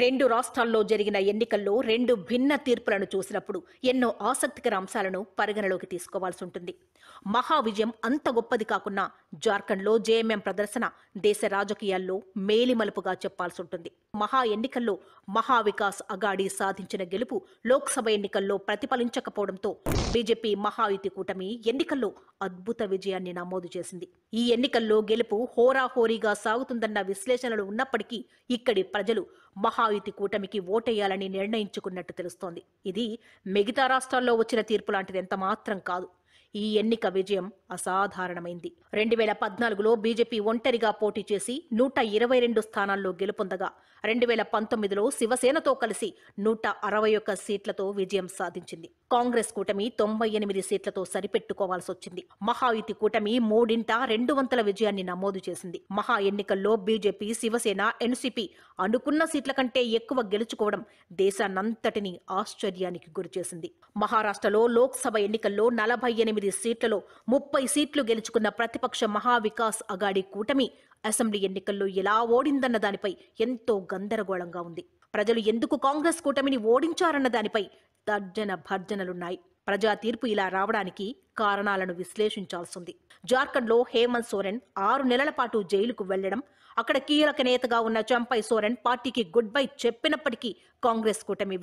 రెండు రాష్ట్రాల్లో జరిగిన ఎన్నికల్లో రెండు భిన్న తీర్పులను చూసినప్పుడు ఎన్నో ఆసక్తికర అంశాలను పరిగణలోకి తీసుకోవాల్సి ఉంటుంది. మహా విజయం అంత గొప్పది కాకున్నా జార్ఖండ్లో జేఎంఎం ప్రదర్శన దేశ రాజకీయాల్లో మేలిమలుపుగా చెప్పాల్సి ఉంటుంది. మహా ఎన్నికల్లో మహా వికాస్ అఘాడీ సాధించిన గెలుపు లోక్సభ ఎన్నికల్లో ప్రతిఫలించకపోవడంతో బీజేపీ మహాయుతి కూటమి ఎన్నికల్లో అద్భుత విజయాన్ని నమోదు చేసింది. ఈ ఎన్నికల్లో గెలుపు హోరాహోరీగా సాగుతుందన్న విశ్లేషణలు ఉన్నప్పటికీ ఇక్కడి ప్రజలు మహాయుతి కూటమికి ఓటేయాలని నిర్ణయించుకున్నట్టు తెలుస్తోంది. ఇది మిగతా రాష్ట్రాల్లో వచ్చిన తీర్పు లాంటిది ఎంత మాత్రం కాదు. ఈ ఎన్నిక విజయం అసాధారణమైంది. 2014లో బీజేపీ ఒంటరిగా పోటీ చేసి 122 స్థానాల్లో గెలుపొందగా 2019లో శివసేనతో కలిసి 161 సీట్లతో విజయం సాధించింది. కాంగ్రెస్ కూటమి 98 సీట్లతో సరిపెట్టుకోవాల్సి వచ్చింది. మహాయుతి కూటమి 200 విజయాన్ని నమోదు చేసింది. మహా ఎన్నికల్లో బీజేపీ, శివసేన, ఎన్సీపీ అనుకున్న సీట్ల కంటే ఎక్కువ గెలుచుకోవడం దేశాన్నంతటినీ ఆశ్చర్యానికి గురిచేసింది. మహారాష్ట్రలో లోక్సభ ఎన్నికల్లో 48 సీట్లలో 30 సీట్లు గెలుచుకున్న ప్రతిపక్ష మహావికాస్ అఘాడీ కూటమి అసెంబ్లీ ఎన్నికల్లో ఎలా ఓడిందన్న దానిపై ఎంతో గందరగోళంగా ఉంది. ప్రజలు ఎందుకు కాంగ్రెస్ కూటమిని ఓడించారన్న దానిపై తర్జన భర్జనలున్నాయి. ప్రజా తీర్పు ఇలా రావడానికి కారణాలను విశ్లేషించాల్సింది. జార్ఖండ్లో హేమంత్ సోరెన్ 6 నెలల పాటు జైలుకు వెళ్లడం, అక్కడ కీలక నేతగా ఉన్న చంపై సోరెన్ పార్టీకి గుడ్ బై చెప్పినప్పటికీ కాంగ్రెస్ కూటమి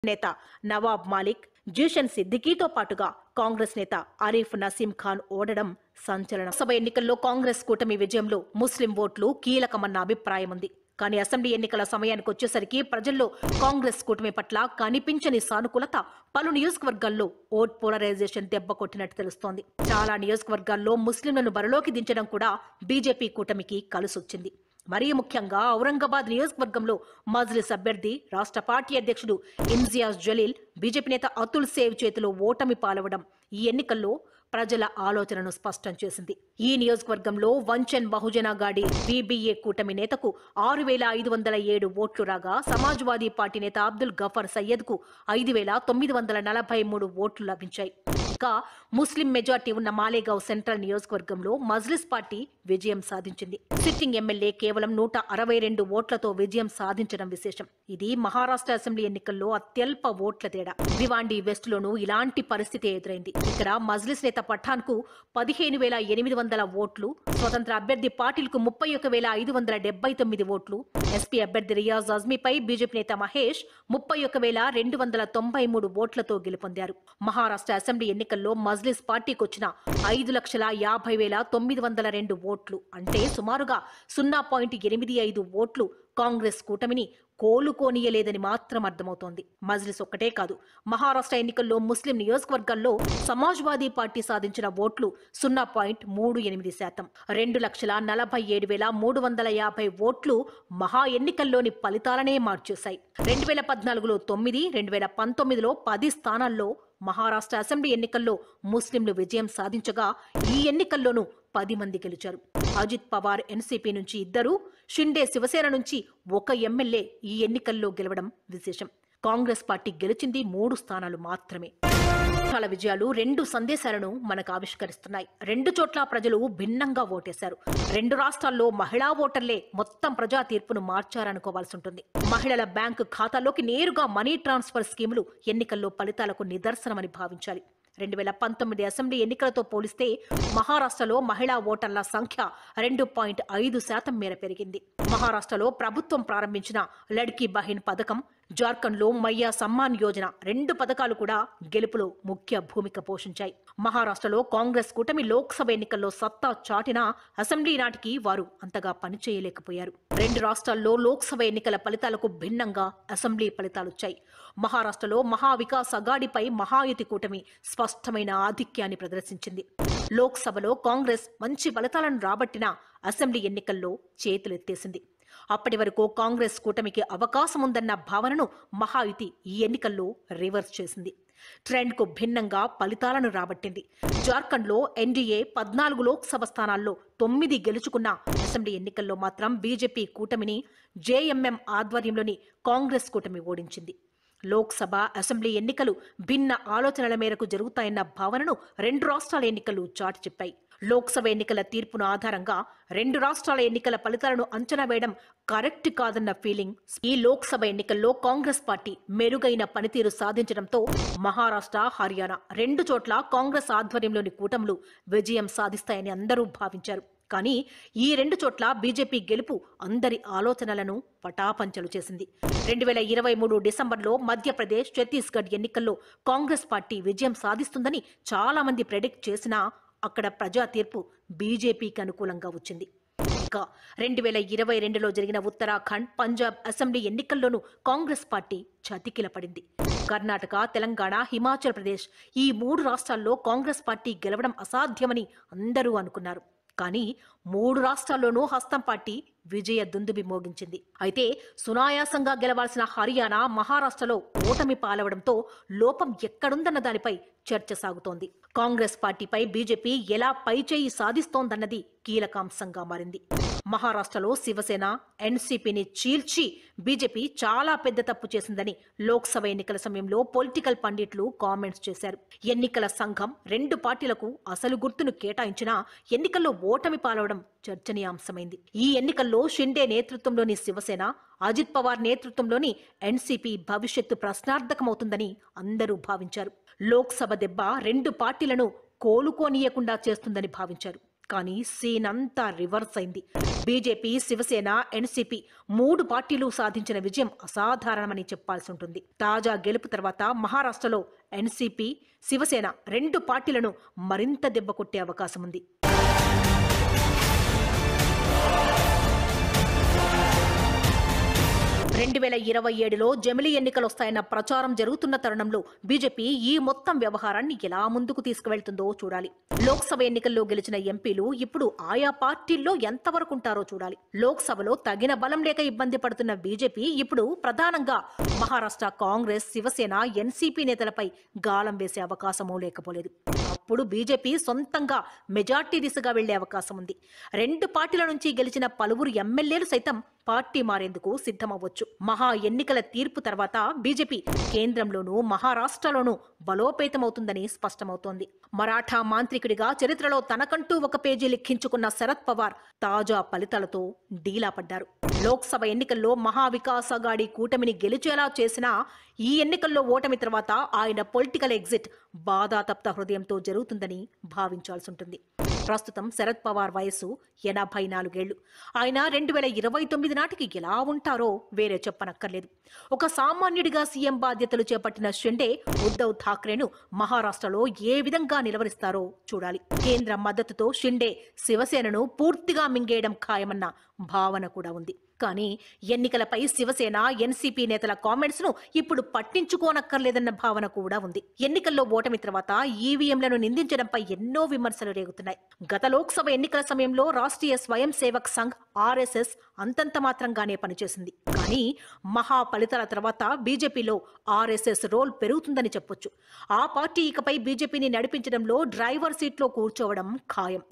నేత నవాబ్ మాలిక్, జీషన్ సిద్దికీతో పాటుగా కాంగ్రెస్ నేత ఆరిఫ్ నసీం ఖాన్ ఓడడం సంచలనం. సభ ఎన్నికల్లో కాంగ్రెస్ కూటమి విజయంలో ముస్లిం ఓట్లు కీలకమన్న అభిప్రాయం ఉంది. కానీ అసెంబ్లీ ఎన్నికల సమయానికి వచ్చేసరికి ప్రజల్లో కాంగ్రెస్ కూటమి పట్ల కనిపించని సానుకూలత పలు నియోజకవర్గాల్లో ఓట్ పోలరైజేషన్ దెబ్బ కొట్టినట్టు తెలుస్తోంది. చాలా నియోజకవర్గాల్లో ముస్లింలను బరిలోకి దించడం కూడా బీజేపీ కూటమికి కలిసొచ్చింది. మరీ ముఖ్యంగా ఔరంగాబాద్ నియోజకవర్గంలో మజ్లిస్ అభ్యర్థి, రాష్ట్ర పార్టీ అధ్యక్షుడు ఇమ్తియాజ్ జలీల్ బీజేపీ నేత అతుల్ సేవ్ చేతిలో ఓటమి పాలవడం ఈ ఎన్నికల్లో ప్రజల ఆలోచనను స్పష్టం చేసింది. ఈ నియోజకవర్గంలో వంచన్ బహుజన అఘాడీ బీబీఏ కూటమి నేతకు 6,507 ఓట్లు రాగా సమాజ్వాదీ పార్టీ నేత అబ్దుల్ గఫర్ సయ్యద్కు 5,943 ఓట్లు లభించాయి. ఇక ముస్లిం మెజార్టీ ఉన్న మాలేగావ్ సెంట్రల్ నియోజకవర్గంలో మజ్లిస్ పార్టీ విజయం సాధించింది. సిట్టింగ్ ఎమ్మెల్యే కేవలం 162 ఓట్లతో విజయం సాధించడం విశేషం. ఇది మహారాష్ట్ర అసెంబ్లీ ఎన్నికల్లో అత్యల్ప ఓట్ల తేడా. భివాండి వెస్ట్ లోనూ ఇలాంటి పరిస్థితి ఎదురైంది. ఇక్కడ మజ్లిస్ నేత అధినేత పఠాన్కు 15,800 ఓట్లు, స్వతంత్ర అభ్యర్థి పాటిల్కు 31,579 ఓట్లు, ఎస్పీ అభ్యర్థి రియాజ్ అజ్మీపై బీజేపీ నేత మహేష్ 31,293 ఓట్లతో గెలుపొందారు. మహారాష్ట్ర అసెంబ్లీ ఎన్నికల్లో మజ్లిస్ పార్టీకి వచ్చిన 5,50,902 ఓట్లు అంటే సుమారుగా 0.85 ఓట్లు కాంగ్రెస్ కూటమిని కోలుకోనియలేదని మాత్రం అర్థమవుతోంది. మజ్లిస్ ఒక్కటే కాదు, మహారాష్ట్ర ఎన్నికల్లో ముస్లిం నియోజకవర్గాల్లో సమాజ్వాదీ పార్టీ సాధించిన ఓట్లు 0.38%. 2,47,350 ఓట్లు మహా ఎన్నికల్లోని ఫలితాలనే మార్చేశాయి. 2014లో 9, 2019లో 10 స్థానాల్లో మహారాష్ట్ర అసెంబ్లీ ఎన్నికల్లో ముస్లింలు విజయం సాధించగా ఈ ఎన్నికల్లోనూ 10 మంది గెలిచారు. అజిత్ పవార్ ఎన్సీపీ నుంచి 2, షిండే శివసేన నుంచి 1 ఎమ్మెల్యే ఈ ఎన్నికల్లో గెలవడం విశేషం. కాంగ్రెస్ పార్టీ గెలిచింది 3 స్థానాలు మాత్రమే. చాలా విజయాలు 2 సందేశాలను మనకు ఆవిష్కరిస్తున్నాయి. 2 చోట్ల ప్రజలు భిన్నంగా ఓటేశారు. 2 రాష్ట్రాల్లో మహిళా ఓటర్లే మొత్తం ప్రజా తీర్పును మార్చారనుకోవాల్సి ఉంటుంది. మహిళల బ్యాంకు ఖాతాలోకి నేరుగా మనీ ట్రాన్స్ఫర్ స్కీములు ఎన్నికల్లో ఫలితాలకు నిదర్శనమని భావించాలి. 2019 అసెంబ్లీ ఎన్నికలతో పోలిస్తే మహారాష్ట్రలో మహిళా ఓటర్ల సంఖ్య 2.5% మేర పెరిగింది. మహారాష్ట్రలో ప్రభుత్వం ప్రారంభించిన లడ్కీ బహిన్ పథకం, జార్ఖండ్లో మయ్యా సమ్మాన్ యోజన 2 పథకాలు కూడా గెలుపులో ముఖ్య భూమిక పోషించాయి. మహారాష్ట్రలో కాంగ్రెస్ కూటమి లోక్సభ ఎన్నికల్లో సత్తా చాటినా అసెంబ్లీ నాటికి వారు అంతగా పనిచేయలేకపోయారు. 2 రాష్ట్రాల్లో లోక్సభ ఎన్నికల ఫలితాలకు భిన్నంగా అసెంబ్లీ ఫలితాలొచ్చాయి. మహారాష్ట్రలో మహావికాస్ అఘాడీపై మహాయుతి కూటమి స్పష్టమైన ఆధిక్యాన్ని ప్రదర్శించింది. లోక్సభలో కాంగ్రెస్ మంచి ఫలితాలను రాబట్టినా అసెంబ్లీ ఎన్నికల్లో చేతులెత్తేసింది. అప్పటి వరకు కాంగ్రెస్ కూటమికి అవకాశముందన్న భావనను మహాయుతి ఈ ఎన్నికల్లో రివర్స్ చేసింది. ట్రెండ్కు భిన్నంగా ఫలితాలను రాబట్టింది. జార్ఖండ్లో ఎన్డీఏ 14 లోక్సభ స్థానాల్లో 9 గెలుచుకున్న అసెంబ్లీ ఎన్నికల్లో మాత్రం బీజేపీ కూటమిని జేఎంఎం ఆధ్వర్యంలోని కాంగ్రెస్ కూటమి ఓడించింది. లోక్సభ, అసెంబ్లీ ఎన్నికలు భిన్న ఆలోచనల మేరకు జరుగుతాయన్న భావనను 2 రాష్ట్రాల ఎన్నికలు చాటి చెప్పాయి. లోక్సభ ఎన్నికల తీర్పును ఆధారంగా 2 రాష్ట్రాల ఎన్నికల ఫలితాలను అంచనా వేయడం కరెక్ట్ కాదన్న ఫీలింగ్. ఈ లోక్సభ ఎన్నికల్లో కాంగ్రెస్ పార్టీ మెరుగైన పనితీరు సాధించడంతో మహారాష్ట్ర, హర్యానా 2 చోట్ల కాంగ్రెస్ ఆధ్వర్యంలోని కూటములు విజయం సాధిస్తాయని అందరూ భావించారు. కానీ ఈ 2 చోట్ల బీజేపీ గెలుపు అందరి ఆలోచనలను పటాపంచలు చేసింది. 2023 డిసెంబర్లో మధ్యప్రదేశ్, ఛత్తీస్గఢ్ ఎన్నికల్లో కాంగ్రెస్ పార్టీ విజయం సాధిస్తుందని చాలా మంది ప్రెడిక్ట్ చేసినా అక్కడ ప్రజా తీర్పు బీజేపీకి అనుకూలంగా వచ్చింది. ఇక 2022లో జరిగిన ఉత్తరాఖండ్, పంజాబ్ అసెంబ్లీ ఎన్నికల్లోనూ కాంగ్రెస్ పార్టీ చతికిలపడింది. కర్ణాటక, తెలంగాణ, హిమాచల్ ప్రదేశ్ ఈ 3 రాష్ట్రాల్లో కాంగ్రెస్ పార్టీ గెలవడం అసాధ్యమని అందరూ అనుకున్నారు. కానీ 3 రాష్ట్రాల్లోనూ హస్తం పార్టీ విజయ దుందుబి మోగించింది. అయితే సునాయాసంగా గెలవాల్సిన హర్యానా, మహారాష్ట్రలో ఓటమి పాలవడంతో లోపం ఎక్కడుందన్న దానిపై చర్చ సాగుతోంది. కాంగ్రెస్ పార్టీపై బీజేపీ ఎలా పైచేయి సాధిస్తోందన్నది కీలకాంశంగా మారింది. మహారాష్ట్రలో శివసేన, ఎన్సీపీని చీల్చి బీజేపీ చాలా పెద్ద తప్పు చేసిందని లోక్సభ ఎన్నికల సమయంలో పొలిటికల్ పండిట్లు కామెంట్స్ చేశారు. ఎన్నికల సంఘం 2 పార్టీలకు అసలు గుర్తును కేటాయించినా ఎన్నికల్లో ఓటమి పాలవడం చర్చనీయాంశమైంది. ఈ ఎన్నికల్లో షిండే నేతృత్వంలోని శివసేన, అజిత్ పవార్ నేతృత్వంలోని ఎన్సీపీ భవిష్యత్తు ప్రశ్నార్థకమవుతుందని అందరూ భావించారు. లోక్సభ దెబ్బ 2 పార్టీలను కోలుకోనీయకుండా చేస్తుందని భావించారు. కానీ సీన్ అంతా రివర్స్ అయింది. బీజేపీ, శివసేన, ఎన్సీపీ 3 పార్టీలు సాధించిన విజయం అసాధారణమని చెప్పాల్సి ఉంటుంది. తాజా గెలుపు తర్వాత మహారాష్ట్రలో ఎన్సీపీ, శివసేన 2 పార్టీలను మరింత దెబ్బ కొట్టే అవకాశం ఉంది. 2027లో జమిలీ ఎన్నికలొస్తాయన్న ప్రచారం జరుగుతున్న తరుణంలో బీజేపీ ఈ మొత్తం వ్యవహారాన్ని ఎలా ముందుకు తీసుకువెళ్తుందో చూడాలి. లోక్సభ ఎన్నికల్లో గెలిచిన ఎంపీలు ఇప్పుడు ఆయా పార్టీల్లో ఎంతవరకు ఉంటారో చూడాలి. లోక్సభలో తగిన బలం లేక ఇబ్బంది పడుతున్న బీజేపీ ఇప్పుడు ప్రధానంగా మహారాష్ట్ర కాంగ్రెస్, శివసేన, ఎన్సీపీ నేతలపై గాలం వేసే అవకాశమూ లేకపోలేదు. అప్పుడు బీజేపీ సొంతంగా మెజార్టీ దిశగా వెళ్లే అవకాశం ఉంది. 2 పార్టీల నుంచి గెలిచిన పలువురు ఎమ్మెల్యేలు సైతం పార్టీ మారేందుకు సిద్ధమవ్వచ్చు. మహా ఎన్నికల తీర్పు తర్వాత బీజేపీ కేంద్రంలోనూ, మహారాష్ట్రలోనూ బలోపేతమవుతుందని స్పష్టమవుతోంది. మరాఠా మాంత్రికుడిగా చరిత్రలో తనకంటూ ఒక పేజీ లిఖించుకున్న శరద్ పవార్ తాజా ఫలితాలతో డీలా పడ్డారు. లోక్సభ ఎన్నికల్లో మహావికాస్ అఘాడీ కూటమిని గెలిచేలా చేసిన ఈ ఎన్నికల్లో ఓటమి తర్వాత ఆయన పొలిటికల్ ఎగ్జిట్ బాధాతప్త హృదయంతో జరుగుతుందని భావించాల్సి ఉంటుంది. ప్రస్తుతం శరద్ పవార్ వయసు 84 ఏళ్లు. ఆయన 2029 నాటికి ఎలా ఉంటారో వేరే చెప్పనక్కర్లేదు. ఒక సామాన్యుడిగా సీఎం బాధ్యతలు చేపట్టిన షిండే ఉద్ధవ్ ఠాక్రేను మహారాష్ట్రలో ఏ విధంగా నిలవరిస్తారో చూడాలి. కేంద్ర మద్దతుతో షిండే శివసేనను పూర్తిగా మింగేయడం ఖాయమన్న భావన కూడా ఉంది. కానీ ఎన్నికలపై శివసేన, ఎన్సీపీ నేతల కామెంట్స్ ను ఇప్పుడు పట్టించుకోనక్కర్లేదన్న భావన కూడా ఉంది. ఎన్నికల్లో ఓటమి తర్వాత ఈవీఎంలను నిందించడంపై ఎన్నో విమర్శలు రేగుతున్నాయి. గత లోక్సభ ఎన్నికల సమయంలో రాష్ట్రీయ స్వయం సేవక్ సంఘ్ ఆర్ఎస్ఎస్ అంతంత మాత్రంగానే పనిచేసింది. కానీ మహా ఫలితాల తర్వాత బీజేపీలో ఆర్ఎస్ఎస్ రోల్ పెరుగుతుందని చెప్పొచ్చు. ఆ పార్టీ ఇకపై బీజేపీని నడిపించడంలో డ్రైవర్ సీట్లో కూర్చోవడం ఖాయం.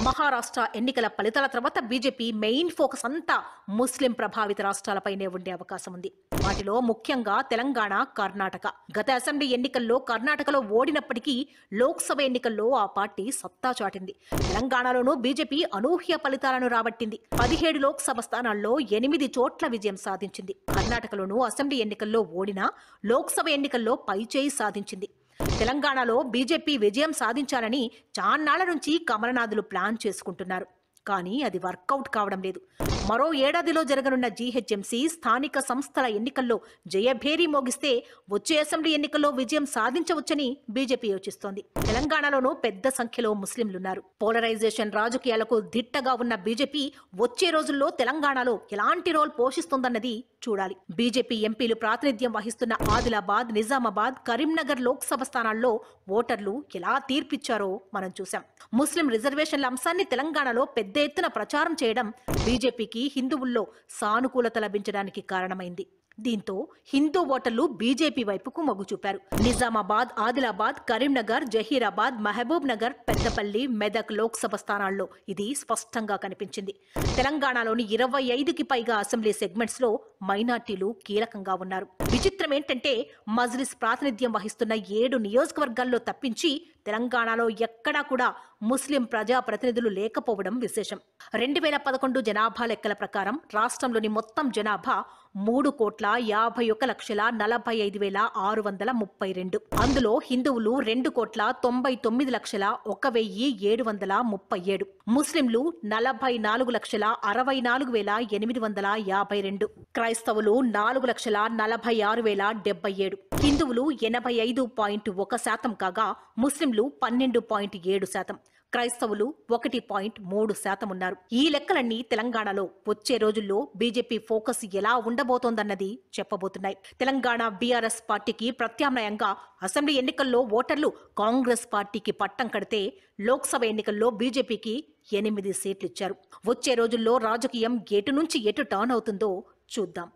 మహారాష్ట్ర ఎన్నికల ఫలితాల తర్వాత బీజేపీ మెయిన్ ఫోకస్ అంతా ముస్లిం ప్రభావిత రాష్ట్రాలపైనే ఉండే అవకాశం ఉంది. వాటిలో ముఖ్యంగా తెలంగాణ, కర్ణాటక. గత అసెంబ్లీ ఎన్నికల్లో కర్ణాటకలో ఓడినప్పటికీ లోక్సభ ఎన్నికల్లో ఆ పార్టీ సత్తా చాటింది. తెలంగాణలోనూ బీజేపీ అనూహ్య ఫలితాలను రాబట్టింది. 17 లోక్సభ స్థానాల్లో 8 చోట్ల విజయం సాధించింది. కర్ణాటకలోనూ అసెంబ్లీ ఎన్నికల్లో ఓడినా లోక్సభ ఎన్నికల్లో పైచేయి సాధించింది. తెలంగాణలో బీజేపీ విజయం సాధించాలని చాన్నాళ్ల నుంచి కమలనాథులు ప్లాన్ చేసుకుంటున్నారు. కానీ అది వర్కౌట్ కావడం లేదు. మరో ఏడాదిలో జరగనున్న జీహెచ్ఎంసీ స్థానిక సంస్థల ఎన్నికల్లో జయభేరీ మోగిస్తే వచ్చే అసెంబ్లీ ఎన్నికల్లో విజయం సాధించవచ్చని బీజేపీ యోచిస్తోంది. తెలంగాణలోనూ పెద్ద సంఖ్యలో ముస్లింలున్నారు. పోలరైజేషన్ రాజకీయాలకు దిట్టగా ఉన్న బీజేపీ వచ్చే రోజుల్లో తెలంగాణలో ఎలాంటి రోల్ పోషిస్తుందన్నది చూడాలి. బీజేపీ ఎంపీలు ప్రాతినిధ్యం వహిస్తున్న ఆదిలాబాద్, నిజామాబాద్, కరీంనగర్ లోక్సభ స్థానాల్లో ఓటర్లు ఎలా తీర్పిచ్చారో మనం చూశాం. ముస్లిం రిజర్వేషన్ల అంశాన్ని తెలంగాణలో పెద్ద ఎత్తున ప్రచారం చేయడం బీజేపీకి హిందువుల్లో సానుకూలత లభించడానికి కారణమైంది. దీంతో హిందూ ఓటర్లు బీజేపీ వైపుకు మొగ్గు చూపారు. నిజామాబాద్, ఆదిలాబాద్, కరీంనగర్, జహీరాబాద్, మహబూబ్ నగర్, పెద్దపల్లి, మెదక్ లోక్సభ స్థానాల్లో ఇది స్పష్టంగా కనిపించింది. తెలంగాణలోని 25కి పైగా అసెంబ్లీ సెగ్మెంట్స్ లో మైనార్టీలు కీలకంగా ఉన్నారు. విచిత్రం ఏంటంటే మజ్లిస్ ప్రాతినిధ్యం వహిస్తున్న 7 నియోజకవర్గాల్లో తప్పించి తెలంగాణలో ఎక్కడా కూడా ముస్లిం ప్రజా ప్రతినిధులు లేకపోవడం విశేషం. 2011 జనాభా లెక్కల ప్రకారం రాష్ట్రంలోని మొత్తం జనాభా 3,51,45,632. అందులో హిందువులు 2,99,01,737, ముస్లింలు 44,64,852, క్రైస్తవులు 4,46,077, హిందువులు 85.1% కాగా ముస్లింలు 12.7%, క్రైస్తవులు 1.3% ఉన్నారు. ఈ లెక్కలన్నీ తెలంగాణలో వచ్చే రోజుల్లో బీజేపీ ఫోకస్ ఎలా ఉండబోతోందన్నది చెప్పబోతున్నాయి. తెలంగాణ బీఆర్ఎస్ పార్టీకి ప్రత్యామ్నాయంగా అసెంబ్లీ ఎన్నికల్లో ఓటర్లు కాంగ్రెస్ పార్టీకి పట్టం కడితే లోక్సభ ఎన్నికల్లో బీజేపీకి 8 సీట్లు ఇచ్చారు. వచ్చే రోజుల్లో రాజకీయం ఎటు నుంచి ఎటు టర్న్ అవుతుందో చూద్దాం.